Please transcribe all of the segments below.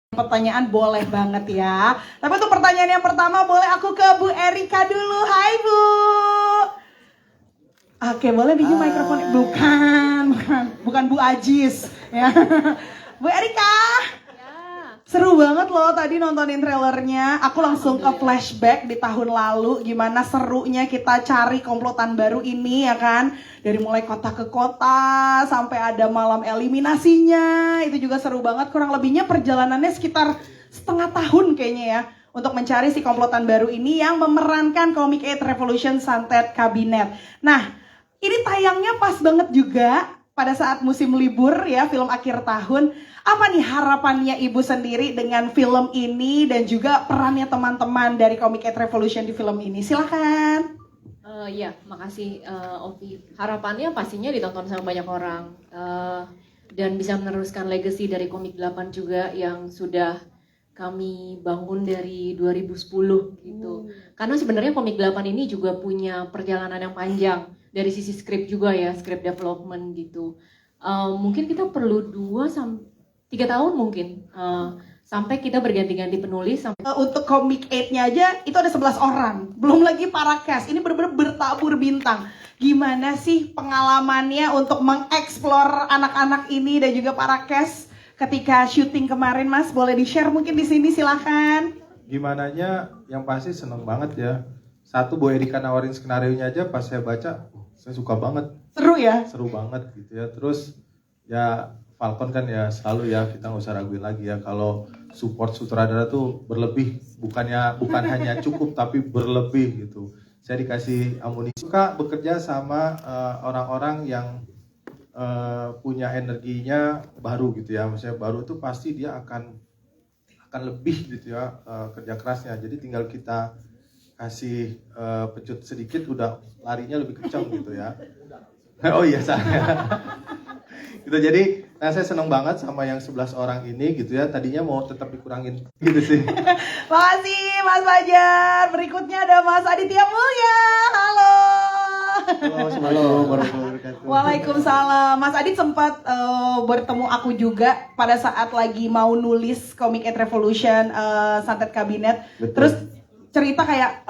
Pertanyaan boleh banget ya. Tapi untuk pertanyaan yang pertama boleh aku ke Bu Erika dulu. Hai Bu. Oke, boleh pinjam mikrofon? Bukan Bu Ajis ya. Bu Erika. Seru banget loh tadi nontonin trailernya. Aku langsung ke flashback di tahun lalu. Gimana serunya kita cari komplotan baru ini ya kan. Dari mulai kota ke kota sampai ada malam eliminasinya. Itu juga seru banget. Kurang lebihnya perjalanannya sekitar setengah tahun kayaknya ya. Untuk mencari si komplotan baru ini yang memerankan Comic 8 Revolution Santet Kabinet. Nah, ini tayangnya pas banget juga pada saat musim libur ya, film akhir tahun. Apa nih harapannya Ibu sendiri dengan film ini dan juga perannya teman-teman dari Comic 8 Revolution di film ini? Silakan. Ya, makasih Ovi. Harapannya pastinya ditonton sama banyak orang dan bisa meneruskan legacy dari Komik 8 juga yang sudah kami bangun dari 2010 gitu. Karena sebenarnya Komik 8 ini juga punya perjalanan yang panjang dari sisi skrip juga ya, skrip development gitu. Mungkin kita perlu 2-3 tahun mungkin sampai kita berganti-ganti penulis. Untuk Comic 8-nya aja itu ada 11 orang, belum lagi para cast. Ini benar-benar bertabur bintang. Gimana sih pengalamannya untuk mengeksplor anak-anak ini dan juga para cast ketika syuting kemarin, Mas? Boleh di-share mungkin di sini, silakan. Gimananya yang pasti seneng banget ya. Satu, Bu Erika nawarin skenarionya aja pas saya baca, saya suka banget. Seru ya? Seru banget gitu ya. Terus ya Falcon kan ya selalu ya, kita nggak usah raguin lagi ya kalau support sutradara tuh berlebih, bukan hanya cukup tapi berlebih gitu. Saya dikasih amunisi. Suka bekerja sama orang-orang yang punya energinya baru gitu ya. Maksudnya baru tuh pasti dia akan lebih gitu ya kerja kerasnya. Jadi tinggal kita kasih pecut sedikit udah larinya lebih kencang gitu ya. Oh iya saya. Gitu, jadi saya senang banget sama yang 11 orang ini gitu ya. Tadinya mau tetap dikurangin gitu sih. Makasih Mas Fajar. Berikutnya ada Mas Aditya Mulya. Halo. Halo, warahmatullahi wabarakatuh. Waalaikumsalam. Mas Adit sempat bertemu aku juga pada saat lagi mau nulis Comic 8 Revolution Santet Kabinet. Betul. Terus cerita kayak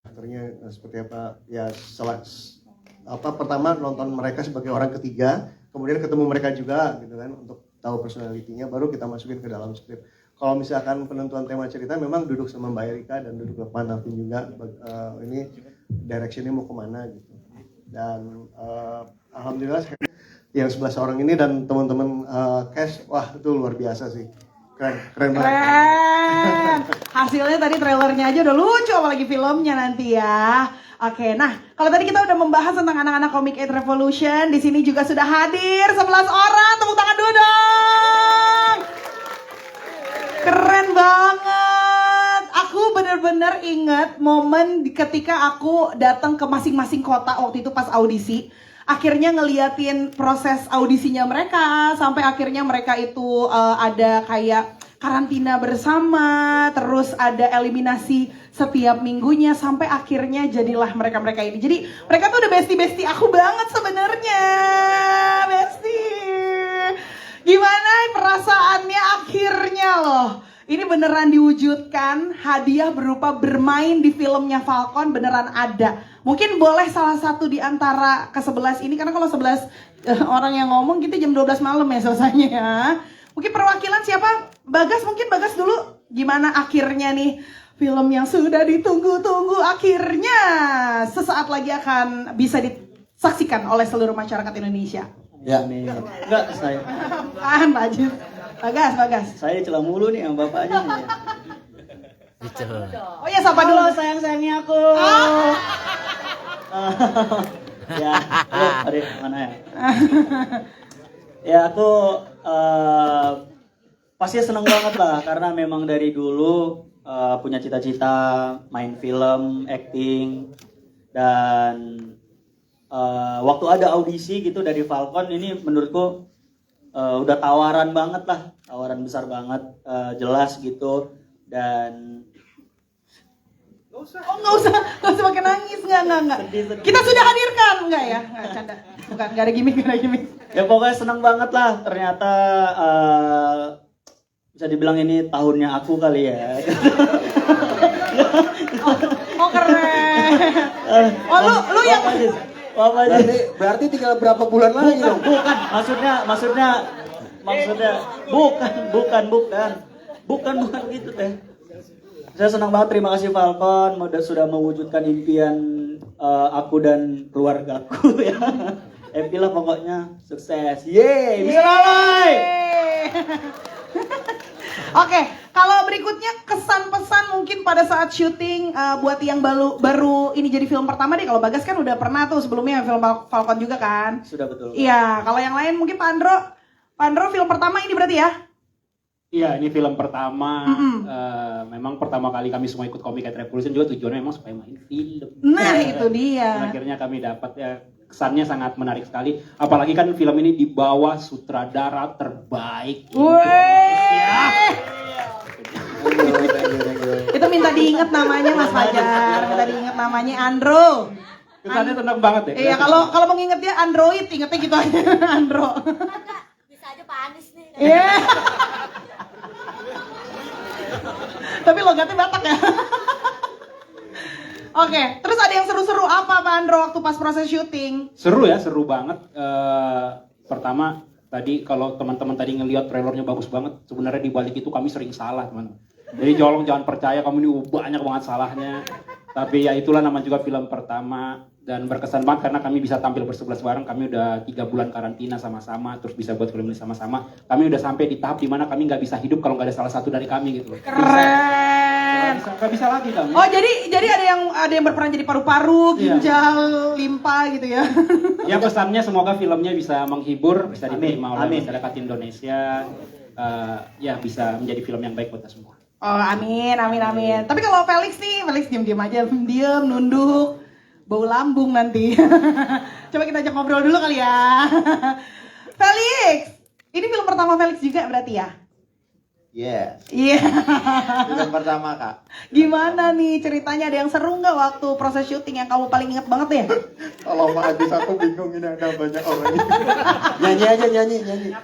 Aktornya seperti apa? Ya, pertama nonton mereka sebagai orang ketiga, kemudian ketemu mereka juga gitu kan untuk tahu personalitinya, baru kita masukin ke dalam skrip. Kalau misalkan penentuan tema cerita memang duduk sama Mbak Erika dan duduk sama Navin juga, ini directionnya mau kemana gitu. Dan alhamdulillah yang 11 orang ini dan teman-teman cast, wah itu luar biasa sih. Keren banget. keren. Hasilnya tadi trailernya aja udah lucu, apalagi filmnya nanti ya. Oke, nah kalau tadi kita udah membahas tentang anak-anak Comic 8 Revolution, di sini juga sudah hadir 11 orang, tepuk tangan dulu dong. Keren banget. Aku bener-bener inget momen ketika aku datang ke masing-masing kota waktu itu pas audisi. Akhirnya ngeliatin proses audisinya mereka, sampai akhirnya mereka itu ada kayak karantina bersama, terus ada eliminasi setiap minggunya, sampai akhirnya jadilah mereka-mereka ini. Jadi mereka tuh udah bestie-bestie aku banget sebenarnya, bestie. Gimana perasaannya akhirnya loh? Ini beneran diwujudkan, hadiah berupa bermain di filmnya Falcon beneran ada. Mungkin boleh salah satu di antara ke-11 ini, karena kalau 11 orang yang ngomong kita jam 12 malam ya selesainya ya. Mungkin perwakilan siapa? Bagas, mungkin Bagas dulu. Gimana akhirnya nih film yang sudah ditunggu-tunggu akhirnya sesaat lagi akan bisa disaksikan oleh seluruh masyarakat Indonesia. Ya nih, enggak saya. Tahan Pak Ajis. Bagas. Saya celah mulu nih sama bapaknya nih. Oh ya, sapa dulu. Halo sayang-sayangnya aku. Ya, halo adek mana ya? Ya aku pasti seneng banget lah karena memang dari dulu punya cita-cita main film, acting, dan waktu ada audisi gitu dari Falcon ini menurutku udah tawaran banget lah, tawaran besar banget, jelas gitu. Dan nggak usah pakai nangis, nggak. Kita sudah hadirkan, nggak ya, nggak canda, bukan, nggak ada gimmick. Ya pokoknya seneng banget lah, ternyata bisa dibilang ini tahunnya aku kali ya. Oh keren. Oh lu yang Berarti tinggal berapa bulan lagi dong? Bukan, maksudnya bukan gitu teh. Saya senang banget, terima kasih Falcon sudah mewujudkan impian aku dan keluargaku ya. Happy lah pokoknya, sukses. Yeay, bisa lalai. Oke, kalau berikutnya kesan pesan mungkin pada saat syuting buat yang baru ini jadi film pertama deh. Kalau Bagas kan udah pernah tuh sebelumnya film Falcon juga kan. Sudah betul. Iya, kalau yang lain mungkin Pak Andro film pertama ini berarti ya? Iya, ini film pertama. Memang pertama kali kami semua ikut Comic at Revolution juga tujuannya memang supaya main film. Nah itu dia. Dan akhirnya kami dapat ya, kesannya sangat menarik sekali. Apalagi kan film ini dibawa sutradara terbaik Indonesia. Itu minta diinget namanya Mas Fajar, minta diinget namanya Andro. Kesannya tenang banget ya. Iya, kalau mau nginget dia Android, ingetnya gitu aja Andro. Bisa aja Pak Anies nih. Iya. Tapi logatnya Batak ya. Oke, terus ada yang seru-seru apa Pak Andro waktu pas proses syuting? Seru ya, seru banget. Pertama tadi kalau teman-teman tadi ngelihat trailernya bagus banget, sebenarnya di balik itu kami sering salah, teman. Jadi jangan percaya kami ini banyak banget salahnya. Tapi ya itulah nama juga film pertama dan berkesan banget karena kami bisa tampil bersebelas bareng. Kami udah 3 bulan karantina sama-sama, terus bisa buat film ini sama-sama. Kami udah sampai di tahap dimana kami nggak bisa hidup kalau nggak ada salah satu dari kami gitu. Keren. Nggak bisa lagi kami. Oh jadi ada yang berperan jadi paru-paru, ginjal, limpa gitu ya? Ya pesannya semoga filmnya bisa menghibur, bisa diterima oleh masyarakat Indonesia. Ya bisa menjadi film yang baik buat kita semua. Oh amin. Tapi kalau Felix nih, Felix diam aja, diam, nunduk, bau lambung nanti. Coba kita ajak ngobrol dulu kali ya. Felix, ini film pertama Felix juga berarti ya? Yes. Iya. Film pertama Kak. Gimana nih ceritanya, ada yang seru nggak waktu proses syuting yang kamu paling inget banget ya? Kalau Mbak Adis aku bingung ini ada banyak orang ini. Nyanyi aja nyanyi.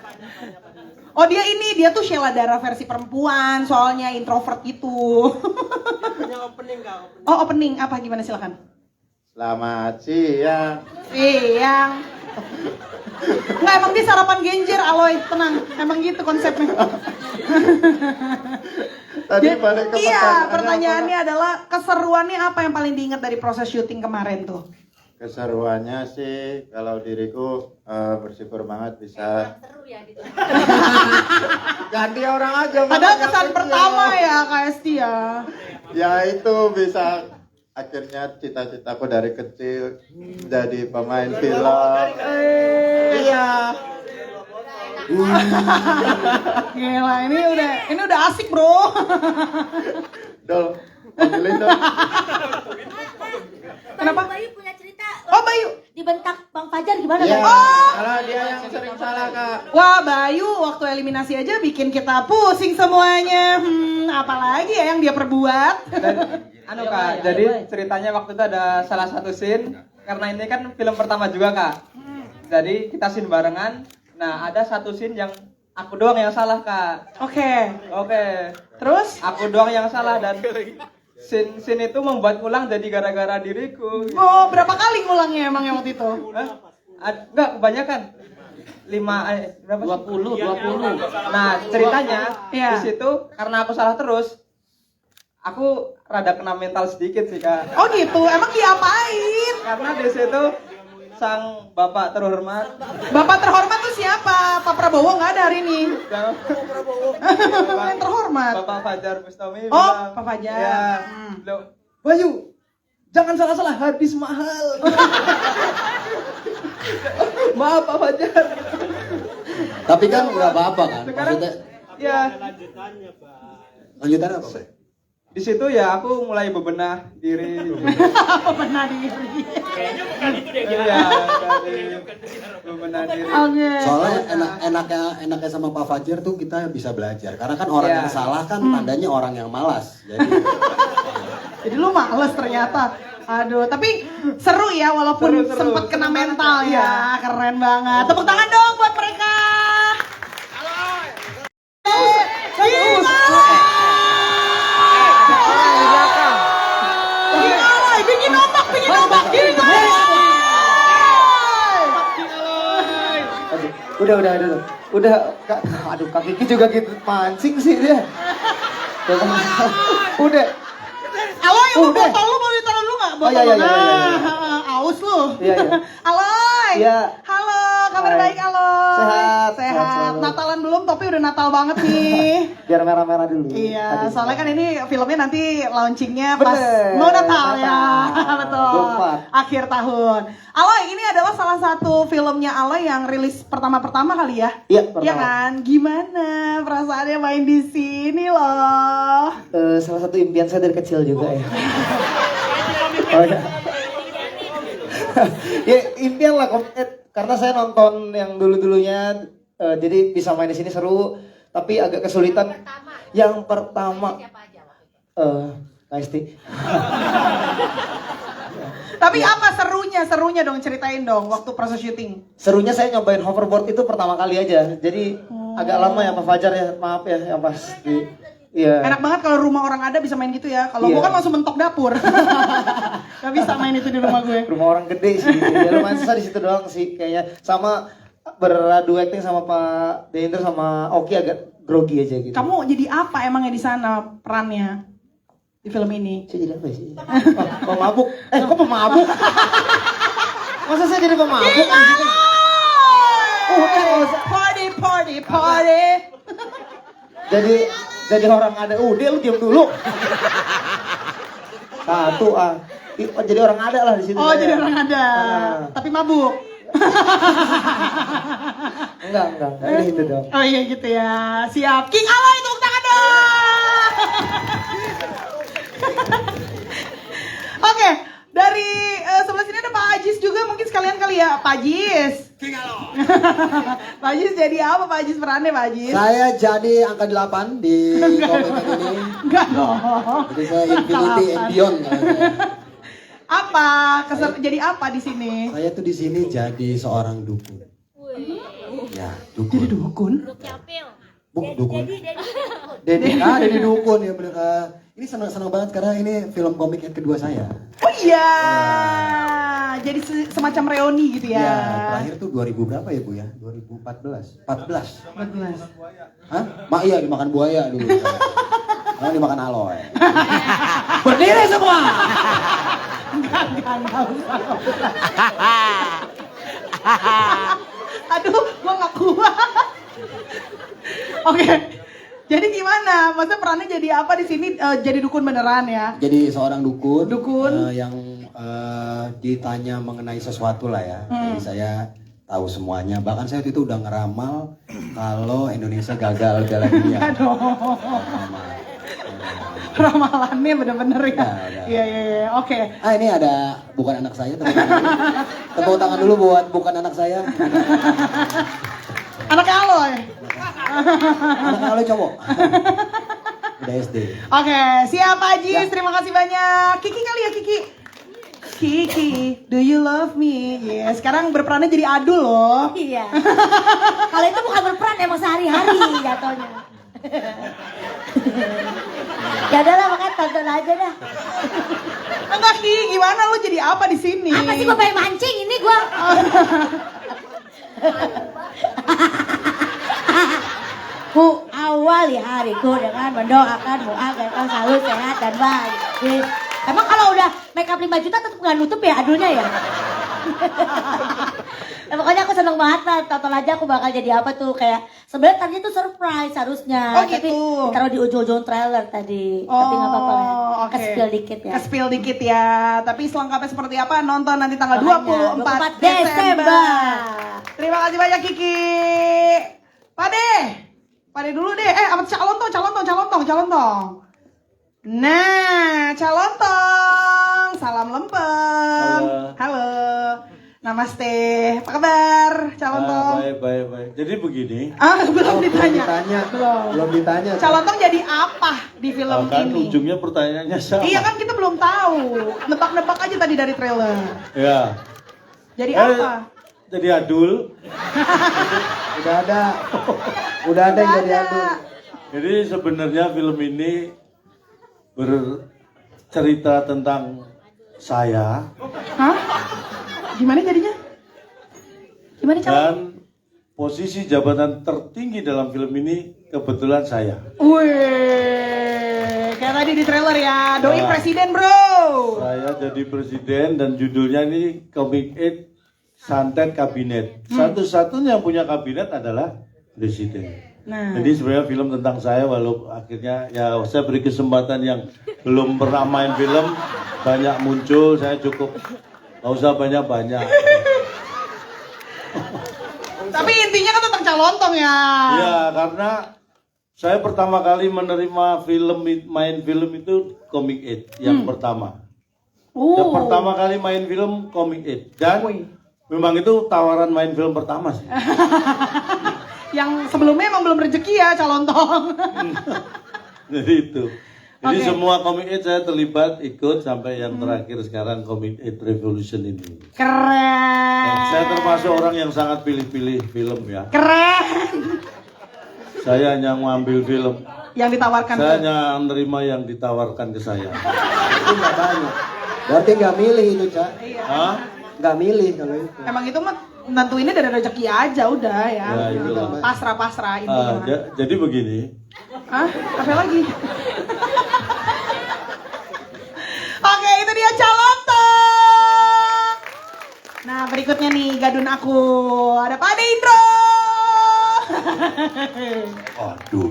Oh dia tuh Sheila Dara versi perempuan, soalnya introvert gitu. Oh opening apa gimana silakan? Selamat siang. Siang. Nggak, emang dia sarapan genjer, Aloy, tenang. Emang gitu konsepnya. Tadi balik ke pertanyaannya adalah keseruannya apa yang paling diingat dari proses syuting kemarin tuh? Keseruannya sih kalau diriku bersyukur banget bisa Seru ya gitu. ganti orang aja. Padahal kesan pertama ya Kak Esti ya. Ya itu bisa akhirnya cita-citaku dari kecil jadi pemain film. Iya. Gila, ini udah asik bro. Dol, panggilin dong. Kenapa? Bayu punya cerita. Oh Bayu. Dibentak Bang Fajar gimana? Iya. Oh. Salah dia yang sering salah Kak. Wah Bayu waktu eliminasi aja bikin kita pusing semuanya. Apalagi ya yang dia perbuat. Anu Kak, jadi ceritanya waktu itu ada salah satu scene, karena ini kan film pertama juga Kak. Jadi kita scene barengan. Nah ada satu scene yang aku doang yang salah Kak. Oke. Terus? Aku doang yang salah dan scene itu membuat ulang jadi gara-gara diriku. Oh berapa kali ngulangnya emang yang waktu itu? Enggak, kebanyakan. 20. Nah ceritanya Iya. di situ karena aku salah terus, aku rada kena mental sedikit sih Kak. Oh gitu, emang diapain? Karena di situ sang bapak terhormat. Bapak terhormat tuh siapa? Pak Prabowo nggak ada hari ini. Yang terhormat. Bapak Fajar Bustami Oh, bilang, Pak Fajar. Ya, Bayu, jangan salah-salah, hadis mahal. Maaf Pak Fajar. Tapi kan nggak apa-apa kan? Sekarang, Maksudnya ya, lanjutannya apa? Pak? di situ ya aku mulai bebenah diri. Benar diri. Iya, bebenah diri. Oke. Soalnya enaknya sama Pak Fajar tuh kita bisa belajar. Karena kan orang Ya. yang salah kan tandanya orang yang malas. Jadi lu males ternyata. Aduh, tapi seru ya walaupun Seru. sempat kena Seru banget, mental Kak. ya. Keren banget. Tepuk tangan dong buat mereka. Halo. Udah, aduh Kak Kiki juga gitu mancing sih dia. Udah. Aloy, lu Udah. botol lu mau ditaruh dulu nggak? Oh, iya. Aus lu. Iya. Aloy. Iya. Halo, kabar Hai. baik Aloy. Sehat Sehat. selalu. Natalan belum, tapi udah Natal banget nih. Biar merah-merah dulu. Iya, Tadi. soalnya kan ini filmnya nanti launchingnya pas Bener, mau Natal ya, Natal. betul. 24. Akhir tahun. Aloy, ini adalah salah satu filmnya Aloy yang rilis pertama kali ya? Iya, pertama. Iya kan? Gimana perasaannya main di sini loh? Salah satu impian saya dari kecil juga ya. Oh ya. Ya impian lah karena saya nonton yang dulu-dulunya jadi bisa main di sini seru tapi agak kesulitan. Yang pertama Kaisti. Tapi apa serunya dong, ceritain dong waktu proses syuting. Serunya saya nyobain hoverboard itu pertama kali aja. Jadi agak lama ya Pak Fajar ya. Maaf ya yang pas di iya. Enak banget kalau rumah orang ada bisa main gitu ya. Kalau Iya. gua kan langsung mentok dapur. Gak bisa main itu di rumah gue. Rumah orang gede sih gitu. Ya lumayan susah di situ doang sih kayaknya. Sama beradu acting sama Pak Deindra sama Oki agak grogi aja gitu. Kamu jadi apa emangnya di sana perannya di film ini? Saya jadi apa sih? Oh, pemabuk. Kok pemabuk? Masa saya jadi pemabuk? Party. Jadi orang ada. Udah lu diam dulu. Satu jadi orang ada lah di situ. Oh, saya. jadi orang ada. Tapi mabuk. Enggak. Ini itu dong. Oh iya gitu ya. Siap. King Aloy tepuk tangan dong. Oke, dari sebelah sini ada Pak Ajis juga, mungkin sekalian kali ya, Pak Ajis. King Aloy. Pak Ajis jadi apa Pak Ajis perannya Pak Ajis? Saya jadi angka 8 di komik ini. Enggak dong. Jadi saya Infinity and Beyond. Apa? Jadi apa di sini? Saya tuh di sini jadi seorang dukun. Ya, dukun. Jadi dukun? Dukun. Dedi dukun ya bener. Ini senang banget karena ini film komik yang kedua saya. Oh iya. Jadi semacam reuni gitu ya. Ya, terakhir tuh 2000 berapa ya Bu ya? 2014. 14. Hah? Iya dimakan buaya dulu. Karena dimakan Aloy. Berdiri semua. Enggak usah. Aduh, gua gak kuat. Oke. Jadi gimana? Maksudnya perannya jadi apa di sini? Jadi dukun beneran ya? Jadi seorang dukun. Yang ditanya mengenai sesuatu lah ya. Jadi saya tahu semuanya. Bahkan saya waktu itu udah ngeramal kalau Indonesia gagal Piala Dunia. Aduh. Ramalannya bener-bener ya. Iya. Oke. Ini ada bukan anak saya. Tepuk tangan dulu buat bukan anak saya. Anak Aloy. Anak Aloy cowok. Udah SD. Oke, siap Pak Ajis. Terima kasih banyak. Kiki kali ya Kiki. Kiki, do you love me? Yes, sekarang berperannya jadi Adul loh. Iya. Kalau itu bukan berperan, emang sehari-hari jatuhnya. Ya udahlah, makanya tonton aja dah. Enggak Ki, gimana lu jadi apa di sini? Apa sih gue pengen mancing ini gue? Ku awali hariku dengan mendoakanmu agar kau selalu sehat dan baik. Emang kalau udah make up 5 juta tetap nggak nutup ya adulnya ya? Ya, pokoknya aku seneng banget lah, tonton aja aku bakal jadi apa tuh, kayak sebenarnya tadinya tuh surprise harusnya, Oh, tapi gitu. ditaruh di ujung-ujung trailer tadi, tapi nggak apa-apa ya, Oke. ke-spill dikit ya. Ke-spill dikit ya. Tapi selengkapnya seperti apa nonton nanti tanggal Makanya, 24 Desember. Terima kasih banyak Kiki. Pade dulu deh. Apa calon tong. Nah, calon tong. Salam lempeng. Halo. Namaste. Apa kabar, calon tong? Baik. Jadi begini. Belum ditanya. Belum ditanya. Calon tong jadi apa di film ini? Ujungnya pertanyaannya sama. Iya kan kita belum tahu. Nebak-nebak aja tadi dari trailer. Ya. Jadi apa? Jadi Adul. Udah ada yang jadi Adul. Jadi sebenarnya film ini bercerita tentang saya Hah? Gimana jadinya? Gimana calon? dan posisi jabatan tertinggi dalam film ini kebetulan saya. Wih, kayak tadi di trailer ya, doi Nah. presiden bro. Saya jadi presiden dan judulnya ini Comic 8 Santet Kabinet. Satu-satunya yang punya kabinet adalah presiden. Nah, Jadi sebenarnya film tentang saya, walau akhirnya ya saya beri kesempatan yang belum pernah main film, banyak muncul, saya cukup nggak usah banyak-banyak. tapi intinya kan tentang calontong ya. Ya karena saya pertama kali menerima main film itu Comic 8 yang pertama. Yang pertama kali main film Comic 8 dan memang itu tawaran main film pertama sih. Yang sebelumnya emang belum rezeki ya calontong. Jadi itu. Jadi Oke. semua Comic 8 saya terlibat ikut sampai yang terakhir sekarang Comic 8 Revolution ini. Dan Keren. saya termasuk orang yang sangat pilih-pilih film ya. Keren. Saya hanya mengambil film. Yang ditawarkan Saya ke. hanya menerima yang ditawarkan ke saya. Itu nggak banyak. Berarti nggak milih itu, Cak. Hah? Nggak milih kalau itu. Emang itu mah nentuinnya dari rezeki aja udah ya. Ya, itulah. Pasrah-pasrah intinya. Jadi begini, Hah? Apa lagi? Oke, itu dia calontong. Nah, berikutnya nih gadun aku. Ada Pak Ade Indro. aduh,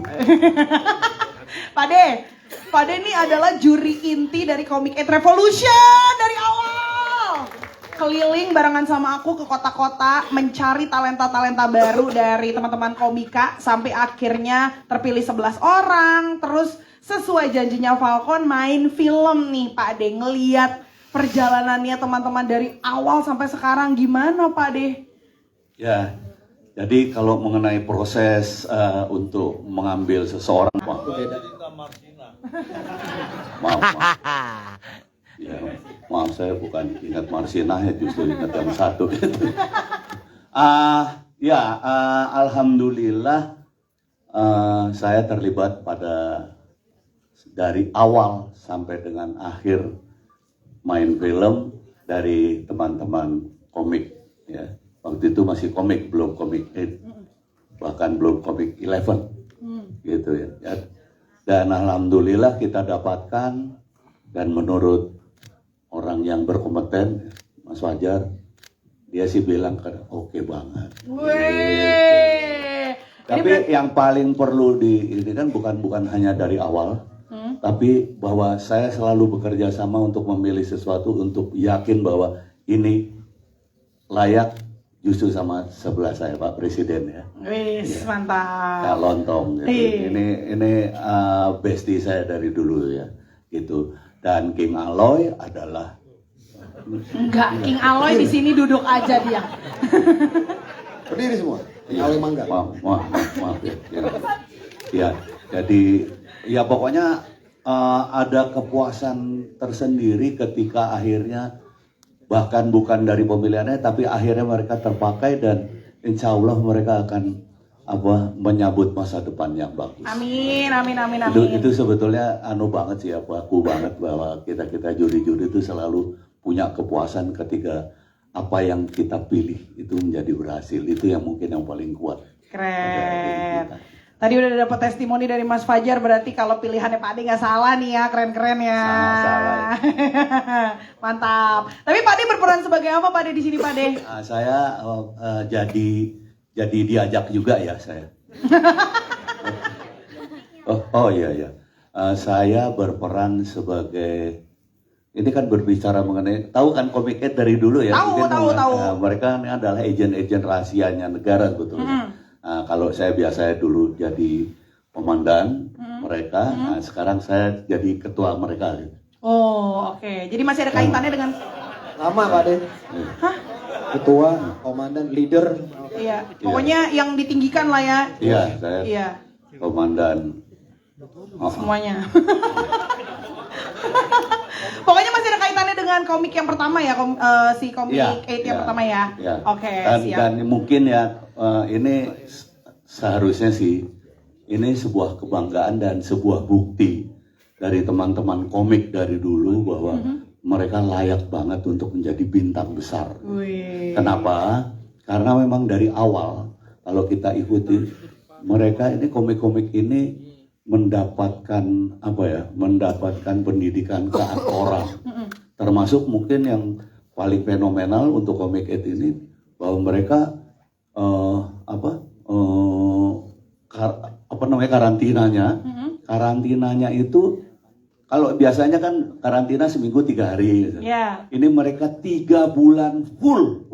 Pak Ade ini adalah juri inti dari Comic 8 Revolution dari awal. Keliling barengan sama aku ke kota-kota mencari talenta-talenta baru dari teman-teman komika sampai akhirnya terpilih 11 orang. Terus sesuai janjinya Falcon main film nih Pak Ade, ngeliat perjalanannya teman-teman dari awal sampai sekarang gimana Pak Ade? Ya, jadi kalau mengenai proses untuk mengambil seseorang, maaf, ya, maaf saya bukan ingat Marsina ya, justru ingat yang satu. Alhamdulillah saya terlibat dari awal sampai dengan akhir main film dari teman-teman komik ya. Waktu itu masih komik, belum Comic 8, bahkan belum Comic 11, gitu ya. Dan alhamdulillah kita dapatkan, dan menurut orang yang berkompeten, Mas Fajar, dia sih bilang kan oke banget. Wih. Tapi yang paling perlu ini kan bukan hanya dari awal, tapi bahwa saya selalu bekerja sama untuk memilih sesuatu untuk yakin bahwa ini layak. Justru sama sebelah saya Pak Presiden ya. Wis, Ya. mantap. Kak Lontong gitu. Iya. Ini bestie saya dari dulu ya. Gitu. Dan King Aloy adalah Enggak, King Aloy di sini duduk aja dia. Berdiri semua. Aloy mangga. Maaf ya. Ya, jadi ya pokoknya ada kepuasan tersendiri ketika akhirnya bahkan bukan dari pemilihannya, tapi akhirnya mereka terpakai dan insya Allah mereka akan menyambut masa depan yang bagus. Amin, amin, amin, amin. Itu sebetulnya banget sih, aku banget bahwa kita juri-juri itu selalu punya kepuasan ketika apa yang kita pilih itu menjadi berhasil. Itu yang mungkin yang paling kuat. Keren. Tadi udah dapat testimoni dari Mas Fajar, berarti kalau pilihannya Pak Ade nggak salah nih ya, keren-keren ya. Salah. Mantap. Tapi Pak Ade berperan sebagai apa Pak Ade di sini Pak Ade? Saya jadi diajak juga ya saya. Iya. Saya berperan sebagai, ini kan berbicara mengenai, tahu kan Comic 8 dari dulu ya? Tahu. Mereka ini adalah agen-agen rahasianya negara sebetulnya. Nah, kalau saya biasa dulu jadi komandan mereka, nah, sekarang saya jadi ketua mereka. Oh, oke. Jadi masih ada kaitannya dengan Lama Pak De. Hah? Ketua, komandan, leader. Iya, pokoknya yang ditinggikan lah ya. Iya, saya Iya, komandan. semuanya. Pokoknya masih ada kaitannya dengan komik yang pertama ya, si komik 8 yang pertama ya. Ya. Oke, siap. Dan mungkin ya ini seharusnya sih ini sebuah kebanggaan dan sebuah bukti dari teman-teman komik dari dulu bahwa mereka layak banget untuk menjadi bintang besar. Wih. Kenapa? Karena memang dari awal kalau kita ikuti mereka ini komik-komik ini mendapatkan apa ya? Mendapatkan pendidikan keaktoran. Termasuk mungkin yang paling fenomenal untuk Comic 8 ini bahwa mereka karantinanya itu kalau biasanya kan karantina seminggu 3 hari gitu. Yeah. Ini mereka 3 bulan full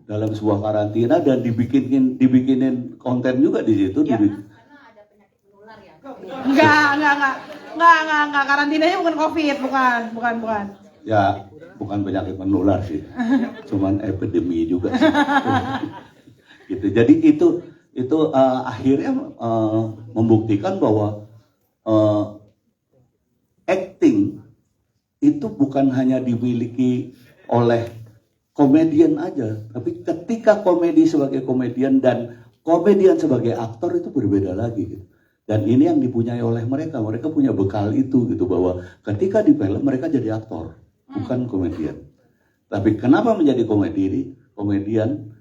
dalam sebuah karantina dan dibikinin konten juga di situ. Yeah. Enggak, karantinanya bukan COVID, bukan. Ya, bukan penyakit menular sih. Cuman epidemi juga sih. Gitu. Jadi itu akhirnya membuktikan bahwa acting itu bukan hanya dimiliki oleh komedian aja, tapi ketika komedi sebagai komedian dan komedian sebagai aktor itu berbeda lagi gitu. Dan ini yang dipunyai oleh mereka punya bekal itu gitu, bahwa ketika di film mereka jadi aktor, bukan komedian. Tapi kenapa menjadi komedian?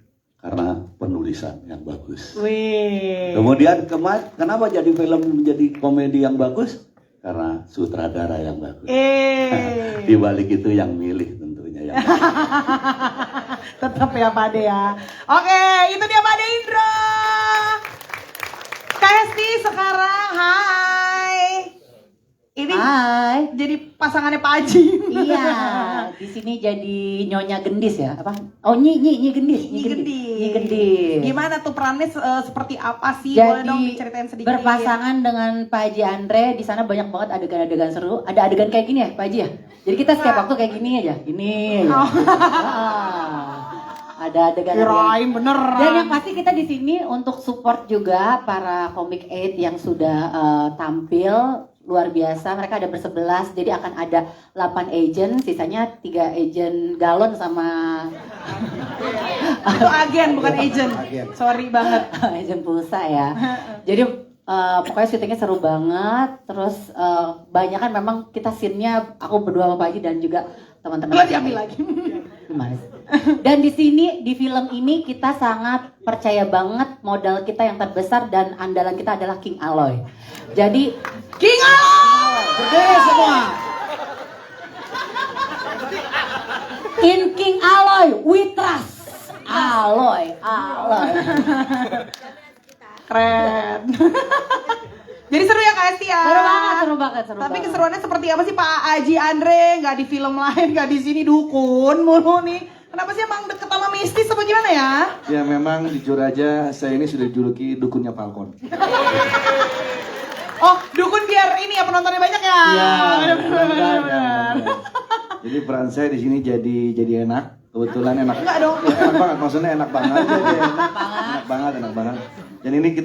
Karena penulisan yang bagus. Wih. Kemudian kenapa jadi film menjadi komedi yang bagus? Karena sutradara yang bagus. Di balik itu yang milih tentunya yang Tetap ya Pak Ade ya. Oke, itu dia Pak Ade Indro. Kak Hesti sekarang, hai. Ini Hai. jadi pasangannya Pak Aji. Iya, di sini jadi Nyonya Gendis ya? Apa? Oh, Nyi Gendis. Nyi Gendis. Gimana tuh perannya seperti apa sih? Jadi, boleh dong diceritain sedikit. berpasangan dengan Pak Haji Andre, di sana banyak banget adegan-adegan seru. Ada adegan kayak gini ya, Pak Haji ya? Jadi kita setiap waktu kayak gini aja, gini aja. Ada adegan Kirain beneran. Dan yang pasti kita di sini untuk support juga para Comic 8 yang sudah tampil luar biasa. Mereka ada bersebelas, jadi akan ada 8 agent, sisanya 3 agent galon sama Itu agen bukan agent. Sorry banget. agent pulsa ya. Jadi pokoknya syutingnya seru banget. Terus banyak kan memang kita scene-nya aku berdua sama Pak Haji dan juga teman-teman. Diambil lagi. Gimana sih? Dan di sini di film ini kita sangat percaya banget modal kita yang terbesar dan andalan kita adalah King Aloy. Jadi King Aloy! Berdiri semua. In King Aloy, we trust. Aloy. Keren. Jadi seru ya Kak Esti ya? Seru banget. Tapi keseruannya seperti apa sih Pak Haji Andre? Gak di film lain, gak di sini dukun mulu nih. Kenapa sih emang deket sama mistis apa gimana ya? Ya memang jujur aja saya ini sudah dijuluki dukunnya Falcon. Oh, dukun biar ini ya penontonnya banyak ya? Iya. Benar. Jadi peran saya di sini jadi enak. Kebetulan enak. Enggak dong. Ya, enak banget, maksudnya enak banget aja deh. Enak banget. Dan ini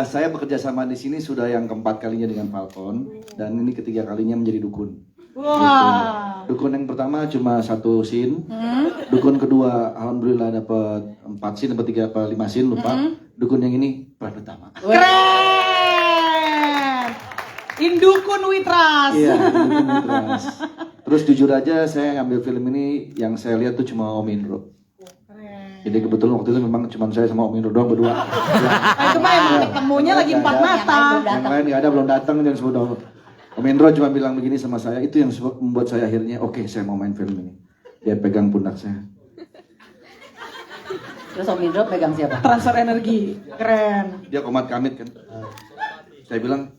saya bekerja sama di sini sudah yang keempat kalinya dengan Falcon dan ini ketiga kalinya menjadi dukun. Wah. Dukun yang pertama cuma 1 scene. Dukun kedua alhamdulillah dapat 4 scene, dapat 3 atau 5 scene lupa. Dukun yang ini peran utama. Keren. Indukun Witras. Iya, Indukun Witras. Terus jujur aja saya ngambil film ini yang saya lihat tuh cuma Om Indro. Jadi kebetulan waktu itu memang cuma saya sama Om Indro doang berdua. Itu mah emang ketemunya lagi 4 mata. Yang lain nggak ada, belum datang dan sebut Om Indro cuma bilang begini sama saya, itu yang membuat saya akhirnya oke, saya mau main film ini. Dia pegang pundak saya. Terus Om Indro pegang siapa? Transfer energi. Keren. Dia komat kamit kan. Saya bilang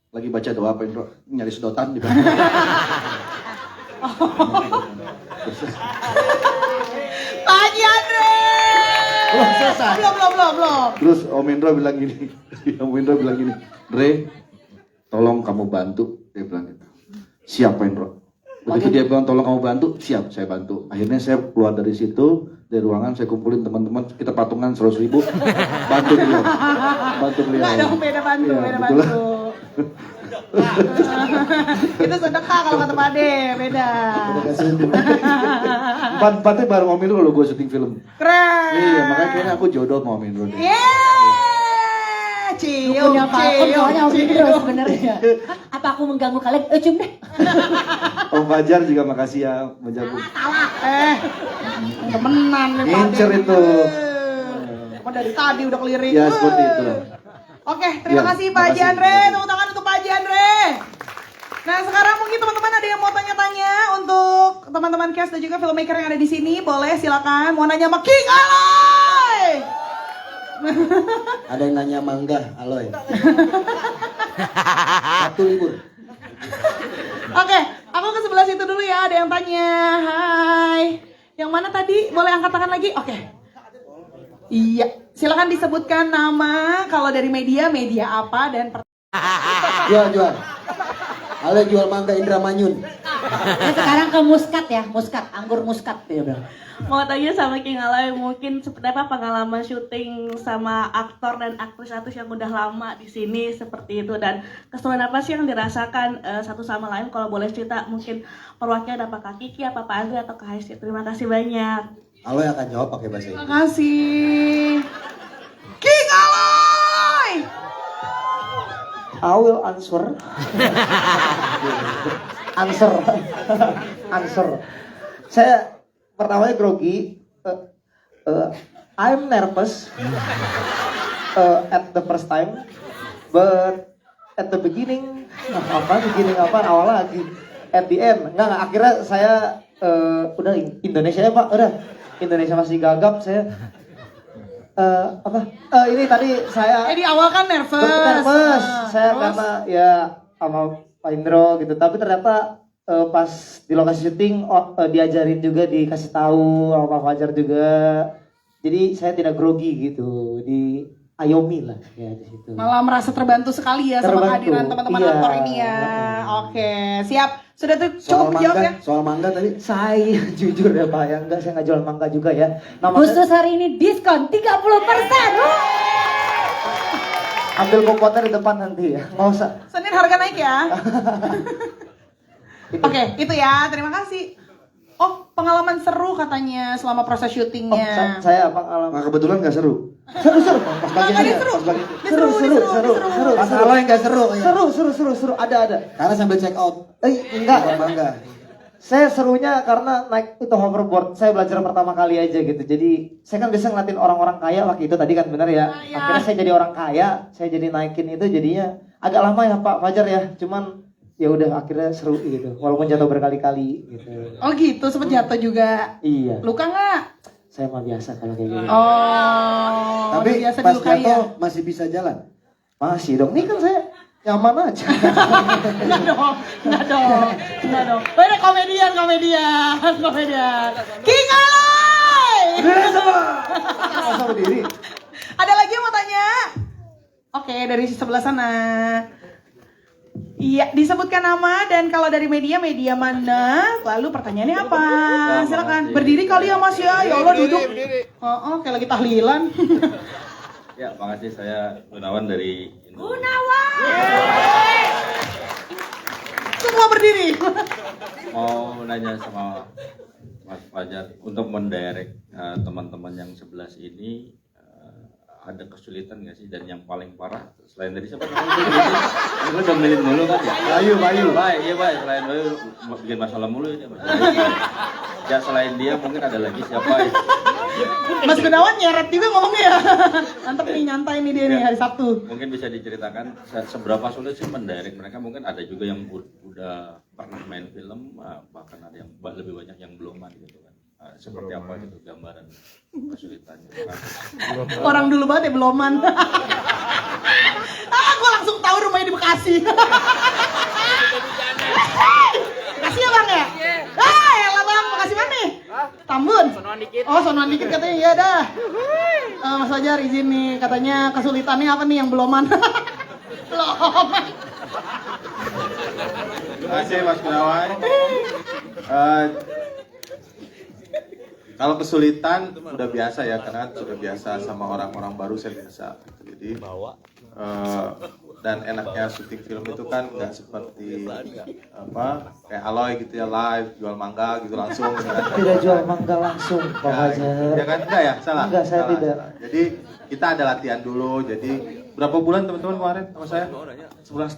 lagi baca doa apa Indro? Nyari sedotan di belakang. Pak Haji Andre. Belum selesai. Belum. Terus Om Indro bilang gini, Dre, tolong kamu bantu, dia bilang gitu. Siap Pak Indro. Begitu dia bilang tolong kamu bantu, siap saya bantu. Akhirnya saya keluar dari situ, dari ruangan saya kumpulin teman-teman, kita patungan 100.000, bantu beliau. Enggak dong, beda bantu. Itu sedekah kalau kata Pak Ade, beda. Empat-empatnya bareng Om Indro kalau gue syuting film. Keren. Iya, makanya kayaknya aku jodoh sama Om Indro. Cium. Soalnya Om Indro sebenarnya. Apa aku mengganggu kalian? Cium deh. Om Fajar juga makasih ya menjaga. Temenan nih Pak Ade. Ngincer itu. Apa dari tadi udah kelirik. Ya seperti itulah. Oke, terima Ya, kasih Pak Haji makasih. Andre. Tepuk tangan untuk Pak Haji Andre. Nah, sekarang mungkin teman-teman ada yang mau tanya-tanya untuk teman-teman cast dan juga filmmaker yang ada di sini. Boleh silakan. Mau nanya sama King Aloy. Ada yang nanya mangga, Aloy. Satu libur. Oke, aku ke sebelah situ dulu ya. Ada yang tanya. Hai. Yang mana tadi? Boleh angkat tangan lagi? Oke. Iya, silakan disebutkan nama. Kalau dari media apa dan Jual. Aloy jual mangga Indramanyun. Nah, sekarang ke muskat ya, muskat, anggur muskat dia bilang. Mau tanya sama King Aloy, mungkin seperti apa pengalaman syuting sama aktor dan aktris-aktris yang udah lama di sini seperti itu, dan keseruan apa sih yang dirasakan satu sama lain? Kalau boleh cerita, mungkin perwakilan apa Kak Kiki, apa Pak Andre atau Kak Hesti. Terima kasih banyak. Aloy akan jawab pakai bahasa Inggris. terima kasih. King Aloy. I will answer. answer. Saya pertamanya grogi. I'm nervous at the first time, but at the beginning awal lagi. At the end, enggak akhirnya saya udah Indonesia ya Pak, udah Indonesia masih gagap saya. Ini tadi saya Di awal kan nervous. saya Terus? karena ya sama Pak Indro gitu, tapi ternyata pas di lokasi syuting diajarin juga, dikasih tahu sama Pak Fajar juga, jadi saya tidak grogi gitu, di ayomi lah ya di situ. Malah merasa terbantu sekali ya sama Terbantu, kehadiran teman-teman iya. aktor ini ya. Oke, siap. Sudah tuh cukup menjawab ya. Soal mangga tadi. Saya jujur ya Pak, ya enggak, saya nggak jual mangga juga ya. Khusus hari ini diskon 30%. Ambil kokotnya di depan nanti ya, nggak usah. Senin harga naik ya. Oke, itu ya. Terima kasih. Oh, pengalaman seru katanya selama proses syutingnya. Saya pengalaman. Nah, kebetulan nggak seru. Seru. Pas bagian ini, seru. pas bagian Seru. Pas Aloy nggak seru. Ya. Seru. Ada. Karena sambil check out. Enggak. Jual mangga. Saya serunya karena naik itu hoverboard. Saya belajar pertama kali aja gitu. Jadi saya kan biasa ngeliatin orang-orang kaya waktu itu tadi kan, bener ya. Akhirnya saya jadi orang kaya, saya jadi naikin itu, jadinya agak lama ya Pak Fajar ya. Cuman ya udah akhirnya seru gitu. Walaupun jatuh berkali-kali gitu. Oh gitu, sempet jatuh juga. Iya. Luka nggak? Saya mah biasa kalau kayak gitu. Oh. Tapi udah biasa pas dilukai ya. jatuh masih bisa jalan. Masih dong. Ini kan saya nyaman aja. Enggak dong. Udah komedian. King Aloy. Masa berdiri. Ada lagi yang mau tanya? Oke, dari sebelah sana. Iya, disebutkan nama dan kalau dari media mana? Lalu pertanyaannya apa? Silakan. Berdiri kali ya Mas ya. Ya Allah duduk. Oh, kayak lagi tahlilan. Ya, makasih, saya Gunawan dari Gunawan. Semua berdiri. Mau nanya sama Mas Fajar untuk mendirect teman-teman yang 11 ini, ada kesulitan nggak sih, dan yang paling parah selain dari siapa namanya? Lu domelin mulu kan ya? Bayu. Baik, iya Bayu. Selain Bayu bikin masalah mulu ini. Ya selain dia mungkin ada lagi siapa ya? Mas Gunawan nyeret juga ngomongnya. Mantep nih, nyantai nih dia nih hari Sabtu. Mungkin bisa diceritakan seberapa sulit sih mendirect mereka? Mungkin ada juga yang udah pernah main film, bahkan ada yang lebih banyak yang belum gitu kan. Seperti apa gitu gambaran kesulitannya? Orang dulu banget ya beloman. Gue langsung tahu rumahnya di Bekasi. Bekasi ya Bang ya? Elah Bang, Bekasi mana nih? Tambun? Sonoan dikit katanya, iya dah. Mas Fajar izin nih, katanya kesulitannya apa nih yang beloman? Beloman. Terima kasih Mas Gunawan. Kalau kesulitan udah biasa ya, karena sudah biasa sama orang-orang baru, saya biasa. Jadi dan enaknya syuting film itu kan nggak seperti kayak Aloy gitu ya, live jual mangga gitu langsung. Gitu kan. Tidak jual mangga langsung Pak Fajar. Ya kan, enggak ya, salah. Enggak, saya salah, tidak. salah. Jadi kita ada latihan dulu. Jadi berapa bulan teman-teman kemarin sama saya? 1,5 bulan.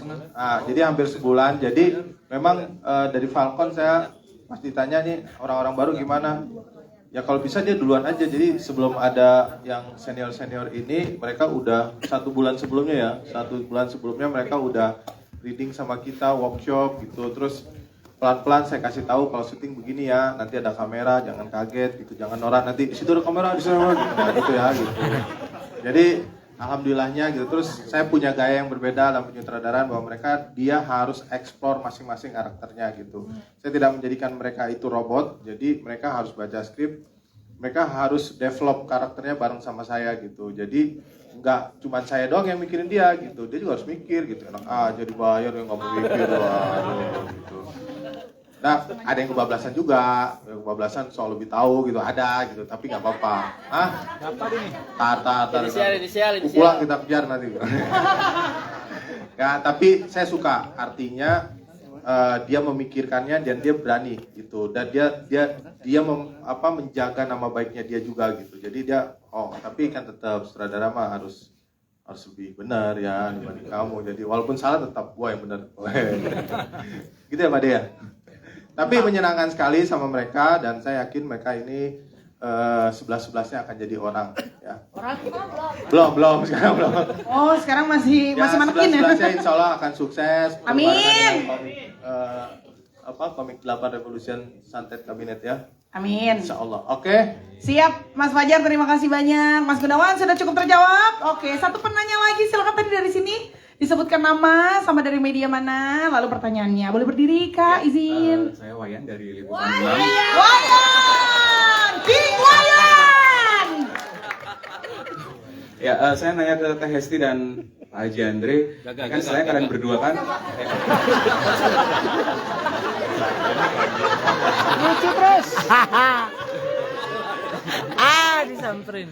Jadi hampir sebulan. Jadi memang dari Falcon saya pas ditanya nih orang-orang baru gimana? ya kalau bisa dia duluan aja. Jadi sebelum ada yang senior ini, mereka udah 1 bulan sebelumnya ya, 1 bulan sebelumnya mereka udah reading sama kita, workshop gitu. Terus pelan-pelan saya kasih tahu kalau syuting begini ya, nanti ada kamera, jangan kaget gitu, jangan norak nanti di situ ada kamera, di sana gitu ya gitu. Jadi alhamdulillahnya gitu. Terus saya punya gaya yang berbeda dalam penyutradaraan, bahwa dia harus explore masing-masing karakternya gitu. Saya tidak menjadikan mereka itu robot, jadi mereka harus baca skrip, mereka harus develop karakternya bareng sama saya gitu. Jadi nggak cuma saya doang yang mikirin dia gitu, dia juga harus mikir gitu. Enak aja dibayar yang nggak mau mikir, waduh gitu. Nah, ada yang kebablasan juga, yang kebablasan soal lebih tahu gitu, ada gitu, tapi nggak apa-apa. Hah? Apa ini? Tar. Inisial. Pulang kita kejar nanti. Ya, tapi saya suka, artinya dia memikirkannya dan dia berani gitu, dan dia menjaga nama baiknya dia juga gitu. Jadi dia, tapi kan tetap sutradara mah harus lebih benar ya dibanding kamu. Jadi walaupun salah tetap gua yang benar. Gitu ya Pak Dea. Tapi menyenangkan sekali sama mereka, dan saya yakin mereka ini 11-11-nya akan jadi orang ya. Belum sekarang belum. Oh, sekarang masih manekin ya. 11-11-nya insya Allah akan sukses. Amin. Komik 8 Revolution Santet Kabinet ya. Amin. Insya Allah. Oke. Siap, Mas Fajar, terima kasih banyak. Mas Gunawan sudah cukup terjawab. Oke, satu penanya lagi, silakan tadi dari sini. Disebutkan nama sama dari media mana, lalu pertanyaannya. Boleh berdiri Kak, izin. Saya Wayan dari Liputan Wayan! King Wayan! Ya, saya nanya ke Teh Hesti dan Pak Haji Andre, kan selain kalian berdua kan? Lucu terus. Disamperin.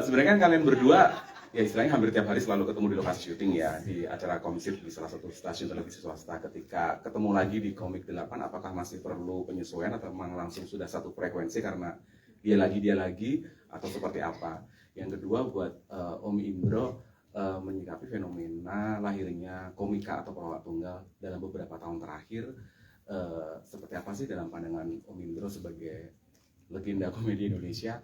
Sebenarnya kan kalian berdua ya istilahnya hampir tiap hari selalu ketemu di lokasi syuting ya, di acara Komsip di salah satu stasiun televisi swasta. Ketika ketemu lagi di Komik 8, apakah masih perlu penyesuaian atau memang langsung sudah satu frekuensi karena dia lagi atau seperti apa? Yang kedua buat Om Indro, menyikapi fenomena lahirnya komika atau pelawak tunggal dalam beberapa tahun terakhir, seperti apa sih dalam pandangan Om Indro sebagai legenda komedi Indonesia?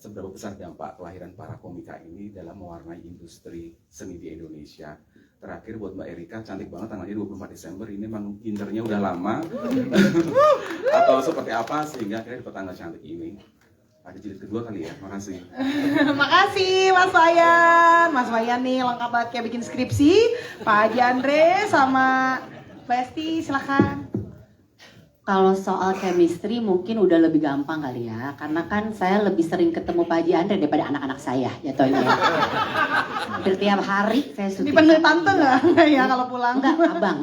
Seberapa besar dampak kelahiran para komika ini dalam mewarnai industri seni di Indonesia? Terakhir buat Mbak Erika, cantik banget tanggalnya 24 Desember, ini memang indernya udah lama atau seperti apa sehingga akhirnya dapat tanggal cantik ini? Ada jilid kedua kali ya, makasih. Makasih Mas Wayan. Mas Wayan nih lengkap banget kayak bikin skripsi. Pak Haji Andre sama Mbak Esti, silakan. Kalau soal chemistry mungkin udah lebih gampang kali ya, karena kan saya lebih sering ketemu Pak Haji Andre daripada anak-anak saya jatuhnya. Hampir tiap hari saya syuting. Dipanggil tante nggak ya kalau pulang? Enggak, abang.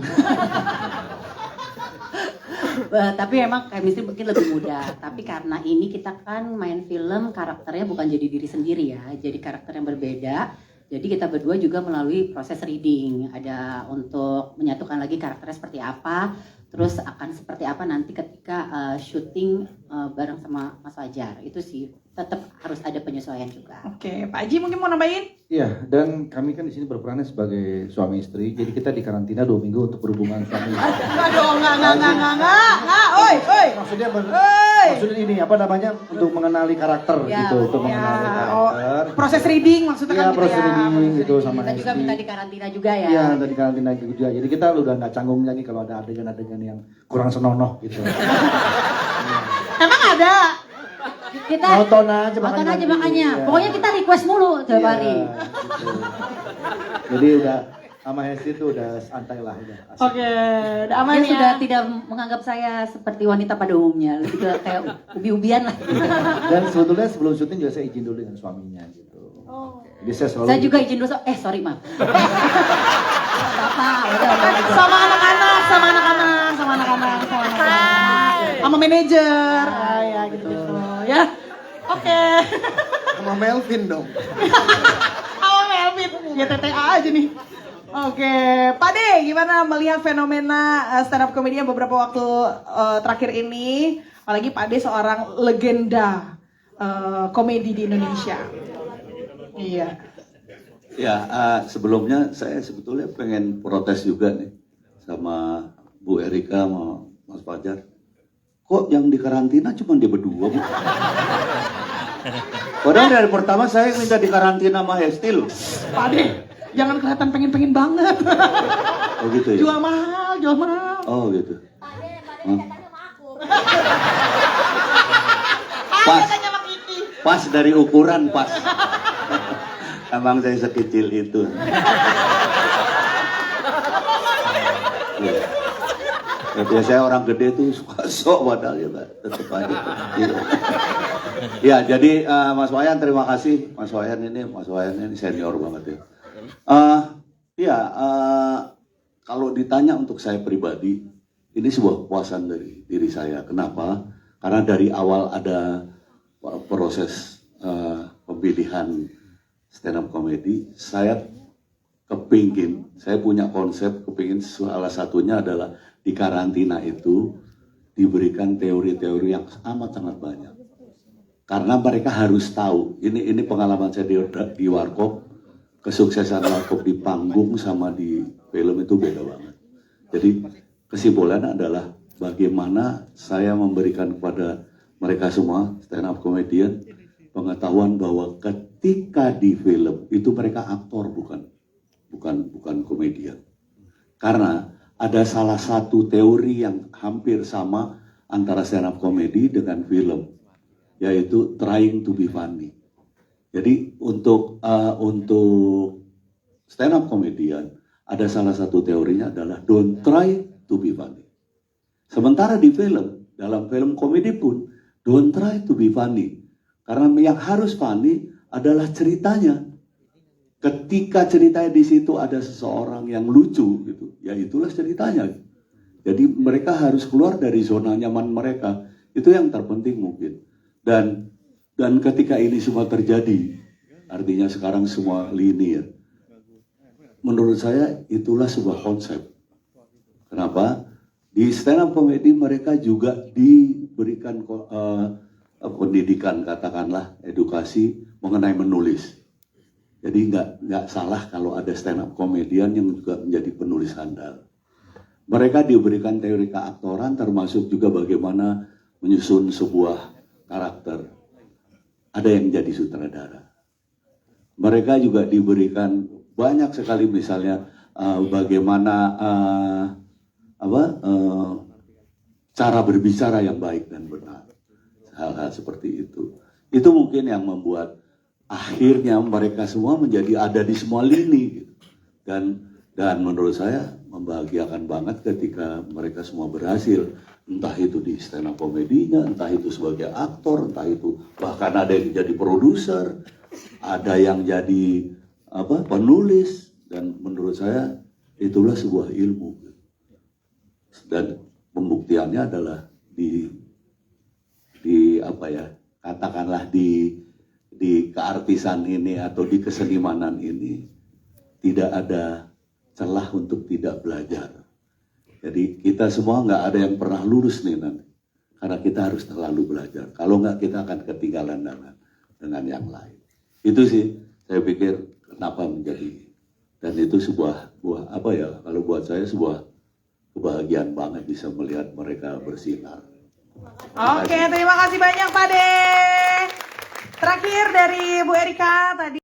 Tapi emang chemistry mungkin lebih mudah. Tapi karena ini kita kan main film, karakternya bukan jadi diri sendiri ya, jadi karakter yang berbeda. Jadi kita berdua juga melalui proses reading, ada untuk menyatukan lagi karakternya seperti apa, terus akan seperti apa nanti ketika syuting bareng sama Mas Fajar. Itu sih tetap harus ada penyesuaian juga. Oke, Pak Haji mungkin mau nambahin? Iya, dan kami kan di sini berperannya sebagai suami istri, jadi kita di karantina 2 minggu untuk berhubungan suami istri. Enggak dong, enggak, oi. Maksudnya ini apa namanya, untuk mengenali karakter Ya, gitu, untuk mengenali karakter. Proses reading maksudnya Iya, kan gitu proses ya. reading gitu sama Kita juga Hesti. minta di karantina juga ya. Iya, tadi karantina juga. Jadi kita udah nggak canggung lagi kalau ada adegan-adegan yang kurang senonoh gitu. Emang ada? Kita Nonton aja makanya. Iya. Pokoknya kita request mulu tiap Iya, hari. gitu. Jadi udah sama Hesti itu udah santai lah udah. Asik. Oke, udah aman Dia ya. sudah tidak menganggap saya seperti wanita pada umumnya, lebih ke kayak ubi-ubian lah. Dan sebetulnya sebelum syuting juga saya izin dulu dengan suaminya gitu. Jadi saya selalu Saya juga izin dulu, sorry maaf. Sama anak-anak, sama manajer, ya gitu, ya. Oke. Sama Melvin dong. Sama Melvin, ya TTA aja nih. Oke, Pak De, gimana melihat fenomena stand up comedy yang beberapa waktu terakhir ini? Apalagi Pak De seorang legenda komedi di Indonesia. Iya. Ya, sebelumnya saya sebetulnya pengen protes juga nih sama Bu Erika sama Mas Fajar. kok yang di karantina cuma dia berdua, Bu? Padahal dari pertama saya minta di karantina sama Hesti loh. Pak Ade, jangan kelihatan pengen-pengen banget. Oh gitu ya? Jual mahal, jual mahal. Oh gitu. Pas, pas dari ukuran pas. Emang saya sekecil itu. Ya, biasanya orang gede tuh suka sok padahal ya Pak, tetep aja. Ya jadi Mas Wayan terima kasih. Mas Wayan ini senior banget ya. Kalau ditanya untuk saya pribadi, ini sebuah kepuasan dari diri saya. Kenapa? Karena dari awal ada proses pemilihan stand up comedy, saya punya konsep kepingin salah satunya adalah di karantina itu diberikan teori-teori yang amat sangat banyak. Karena mereka harus tahu, ini pengalaman saya di Warkop, kesuksesan Warkop di panggung sama di film itu beda banget. Jadi kesimpulannya adalah bagaimana saya memberikan kepada mereka semua stand up comedian pengetahuan bahwa ketika di film itu mereka aktor bukan komedian. Karena ada salah satu teori yang hampir sama antara stand up comedy dengan film, yaitu trying to be funny. Jadi untuk stand up comedian ada salah satu teorinya adalah don't try to be funny. Sementara di film, dalam film komedi pun don't try to be funny. Karena yang harus funny adalah ceritanya. Ketika ceritanya di situ ada seseorang yang lucu gitu, ya itulah ceritanya. Jadi mereka harus keluar dari zona nyaman mereka. Itu yang terpenting mungkin. Dan ketika ini semua terjadi, artinya sekarang semua linear. Menurut saya itulah sebuah konsep. Kenapa? Di stand up comedy mereka juga diberikan pendidikan, katakanlah edukasi mengenai menulis. Jadi nggak salah kalau ada stand up komedian yang juga menjadi penulis handal. Mereka diberikan teori keaktoran termasuk juga bagaimana menyusun sebuah karakter. Ada yang jadi sutradara. Mereka juga diberikan banyak sekali misalnya bagaimana cara berbicara yang baik dan benar. Hal-hal seperti itu. Itu mungkin yang membuat akhirnya mereka semua menjadi ada di semua lini gitu. Dan menurut saya membahagiakan banget ketika mereka semua berhasil, entah itu di stand up komedinya, entah itu sebagai aktor, entah itu bahkan ada yang jadi produser, ada yang jadi penulis, dan menurut saya itulah sebuah ilmu. Dan pembuktiannya adalah katakanlah di keartisan ini atau di kesenimanan ini tidak ada celah untuk tidak belajar. Jadi kita semua nggak ada yang pernah lulus nih nanti, karena kita harus selalu belajar. Kalau nggak kita akan ketinggalan dengan yang lain. Itu sih saya pikir kenapa menjadi, dan itu sebuah kalau buat saya sebuah kebahagiaan banget bisa melihat mereka bersinar. Oke, terima kasih banyak Pak De. Terakhir dari Bu Erika tadi.